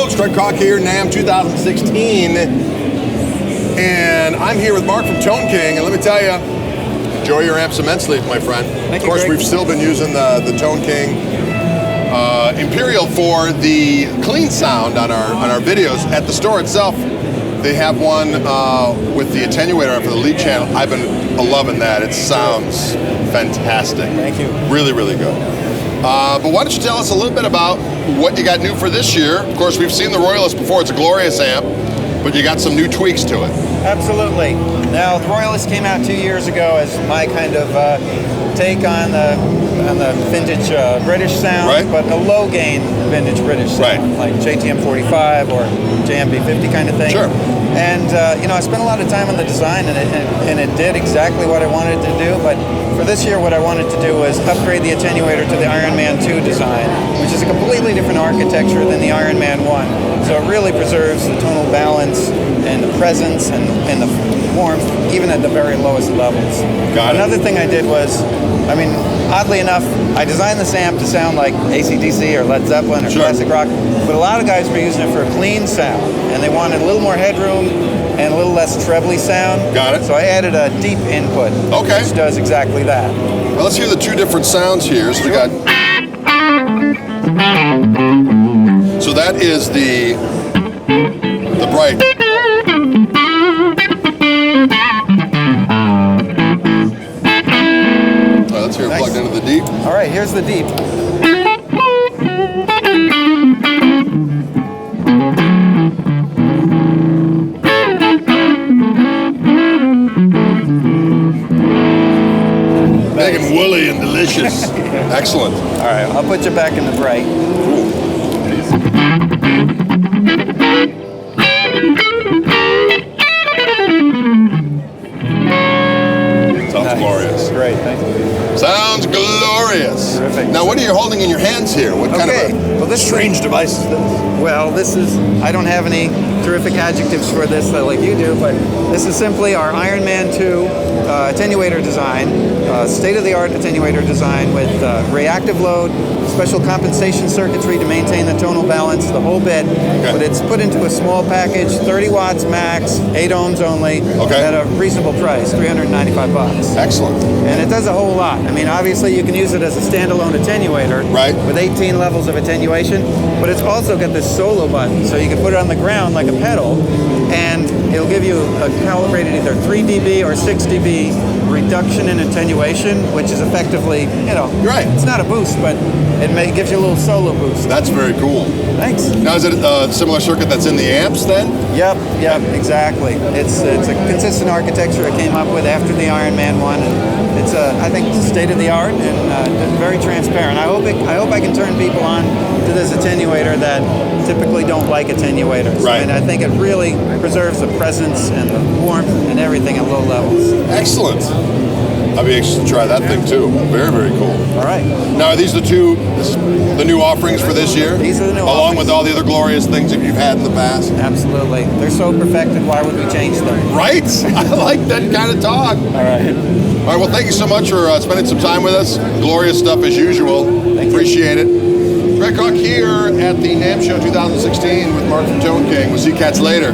folks, Greg Koch here, NAMM 2016. And I'm here with Mark from Tone King, and let me tell you, enjoy your amps immensely, my friend. Thank of course, you, Greg. we've still been using the Tone King Imperial for the clean sound on our videos. At the store itself, they have one with the attenuator for the lead channel. I've been loving that. It sounds fantastic. Thank you. Really, really good. But why don't you tell us a little bit about what you got new for this year? Of course, we've seen the Royalist before. It's a glorious amp, but you got some new tweaks to it. Absolutely. Now, the Royalist came out 2 years ago as my kind of take on the vintage British sound, right, but a low gain vintage British sound, right, like JTM 45 or JMB 50 kind of thing. Sure. And you know, I spent a lot of time on the design, and it did exactly what I wanted to do. But for this year, what I wanted to do was upgrade the attenuator to the Iron Man 2 design, which is a completely different architecture than the Iron Man 1. So it really preserves the tonal balance and the presence and the warmth, even at the very lowest levels. Got it. Another thing I did was, I mean, oddly enough, I designed this amp to sound like AC/DC or Led Zeppelin or Sure, classic rock, but a lot of guys were using it for a clean sound, and they wanted a little more headroom and a little less trebly sound. Got it. So I added a deep input, okay, which does exactly that. Well, let's hear the two different sounds here. So we got. So that is the bright. All right, let's hear it plugged into the deep. All right, here's the deep. Big and woolly and delicious. Excellent. All right, I'll put you back in the bright. Sounds glorious. Great, thank you. Sounds glorious. Terrific. Now, what are you holding in your hands here? What kind of a strange device is this? Well, this is, I don't have any terrific adjectives for this like you do, but this is simply our Iron Man 2 attenuator design, state-of-the-art attenuator design with reactive load, special compensation circuitry to maintain the tonal balance, the whole bit. Okay. But it's put into a small package, 30 watts max, 8 ohms only, okay, at a reasonable price, $395. Excellent. And it does a whole lot. I mean, obviously you can use it as a standalone attenuator, right, with 18 levels of attenuation, but it's also got this solo button, so you can put it on the ground like a pedal, and it'll give you a calibrated either 3 dB or 6 dB reduction in attenuation, which is effectively, you know, right, it's not a boost, but it gives you a little solo boost. That's very cool. Thanks. Now, is it a similar circuit that's in the amps then? Yep, exactly. It's a consistent architecture I came up with after the Iron Man 1, and it's I think state of the art and very transparent. I hope I can turn people on to this attenuator that typically don't like attenuators. Right. And I think it really preserves the presence and the warmth and everything at low levels. Excellent. I'll be anxious to try that thing too. Very, very cool. All right. Now, are these the new offerings for this year? These are the new along offerings. with all the other glorious things that you've had in the past? Absolutely. They're so perfected, why would we change them? Right? I like that kind of talk. All right. All right, well, thank you so much for spending some time with us. Glorious stuff as usual. Appreciate it. Greg Koch here at the NAMM Show 2016 with Mark from Tone King. We'll see you cats later.